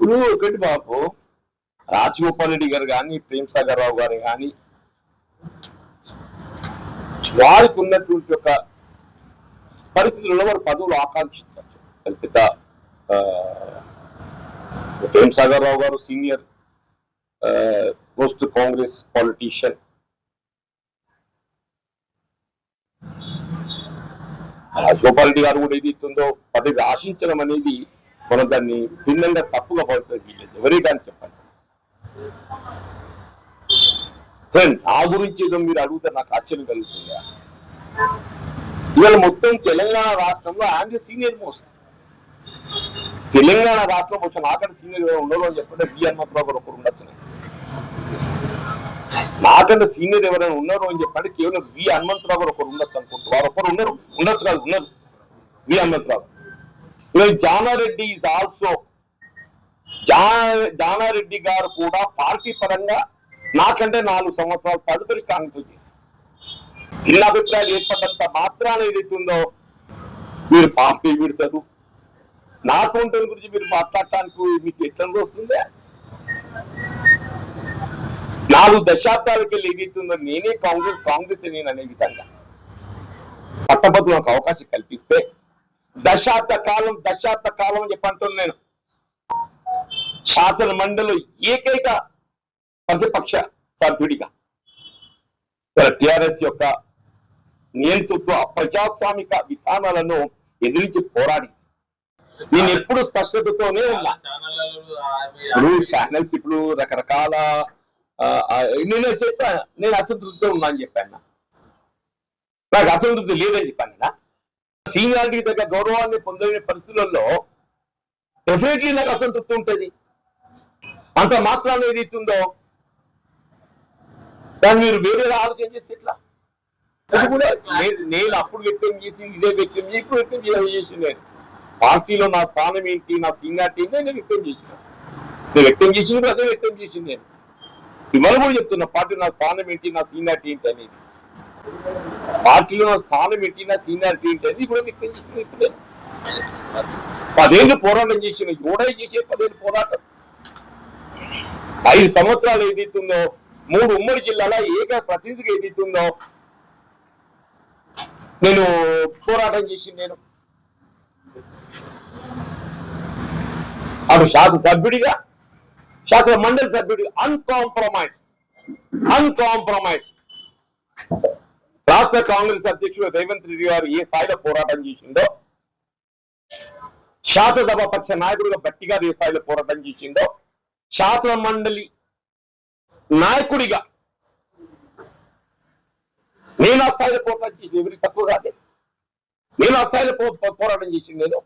ఇప్పుడు ఒకటి బాబు, రాజగోపాల్ రెడ్డి గారు కానీ, ప్రేమ్ సాగర్ రావు గారు కానీ, వారికి ఉన్నటువంటి ఒక పరిస్థితుల్లో వారు పదవులు ఆకాంక్షించారు. అది పెద్ద ప్రేమ్ సాగర్ రావు గారు senior post Congress politician, Rajagopal Reddy గారు కూడా ఏదైతుందో పదవి ఆశించడం అనేది మనం దాన్ని భిన్నంగా తప్పుగా భావించడం వీలేదు. ఎవరే కానీ చెప్పండి. ఫ్రెండ్, నా గురించి ఏదో మీరు అడిగితే నాకు ఆశ్చర్యం కలుగుతుందా? ఇవాళ మొత్తం తెలంగాణ రాష్ట్రంలో ఆయన సీనియర్ మోస్ట్. తెలంగాణ రాష్ట్రం వచ్చి నాకంటే సీనియర్ ఉండరు అని చెప్పంటే వి హనుమంతరావు గారు ఒకరు ఉండొచ్చు. నాకంటే సీనియర్ ఎవరైనా ఉన్నారు అని చెప్పంటే కేవలం వి హనుమంతరావు గారు ఒకరు ఉండొచ్చు అనుకుంటారు. వారు ఒకరు ఉండొచ్చు కాదు, ఉన్నారు వి హనుమంతరావు. జానారెడ్డి ఈజ్ ఆల్సో, జానారెడ్డి గారు కూడా పార్టీ పరంగా నాకంటే 4 సంవత్సరాలు తదుపరి కాంగ్రెస్ భిన్న అభిప్రాయాలు ఏర్పడ్డంత మాత్రాన ఏదైతుందో మీరు పార్టీ విడతారు. నా కౌంటర్ గురించి మీరు మాట్లాడటానికి మీకు ఎట్లా వస్తుందే? 4 దశాబ్దాలకి వెళ్ళి ఏదైతుందో నేనే కాంగ్రెస్ నేను అనే విధంగా పట్టభద్రులకు నాకు అవకాశం కల్పిస్తే దశాబ్ద కాలం అని చెప్పంటున్నాను. నేను శాసన మండలి ఏకైక ప్రతిపక్ష సభ్యుడిగా టిఆర్ఎస్ యొక్క నియంతృత్వ ప్రజాస్వామిక విధానాలను ఎదిరించి పోరాడి నేను ఎప్పుడు స్పష్టతతోనే ఉన్నా. ఇప్పుడు ఛానల్స్ ఇప్పుడు రకరకాల నేను చెప్పా, నేను అసంతృప్తితో ఉన్నా అని చెప్పాను. నాకు అసంతృప్తి లేదని చెప్పాను. సీనియారిటీ దగ్గర గౌరవాన్ని పొందలేని పరిస్థితులలో డెఫినెట్లీ నాకు అసంతృప్తి ఉంటుంది. అంత మాత్రాన్ని ఏదైతుందో దాన్ని మీరు వేరే ఆలోచన చేస్తే ఎట్లా? అది కూడా నేను అప్పుడు వ్యక్తం చేసింది ఇదే వ్యక్తం చేసి ఇప్పుడు వ్యక్తం చేసి నేను పార్టీలో నా స్థానం ఏంటి, నా సీనియారిటీ ఏంటి నేను వ్యక్తం చేసిన. నేను వ్యక్తం చేసినప్పుడు అదే వ్యక్తం చేసింది. నేను ఇవాళ కూడా చెప్తున్నా పార్టీలో నా స్థానం ఏంటి, నా సీనియారిటీ ఏంటి అనేది. పార్టీలో నా స్థానం ఏంటి, నా సీనియారిటీ ఏంటి అనేది కూడా వ్యక్తం చేసింది. ఇప్పుడు నేను 10 ఏళ్ళు పోరాటం చేసిన, ఎవడై చేసే 10 ఏళ్ళు పోరాటం. 5 సంవత్సరాలు ఏదైతుందో 3 ఉమ్మడి జిల్లాల ఏక ప్రతినిధిగా ఏదైతుందో నేను పోరాటం చేసింది. నేను అటు శాసన సభ్యుడిగా, శాసన మండలి సభ్యుడిగా అన్కాంప్రమైజ్ రాష్ట్ర కాంగ్రెస్ అధ్యక్షుడు రేవంత్ రెడ్డి గారు ఏ స్థాయిలో పోరాటం చేసిందో, శాసనసభ పక్ష నాయకుడిగా బట్టి గారు ఏ స్థాయిలో పోరాటం చేసిందో, శాసన మండలి నాయకుడిగా నేను ఆ స్థాయిలో పోరాటం చేసి ఎవరికి తక్కువ కాదే. నేను ఆ స్థాయిలో పోరాటం చేసింది. నేను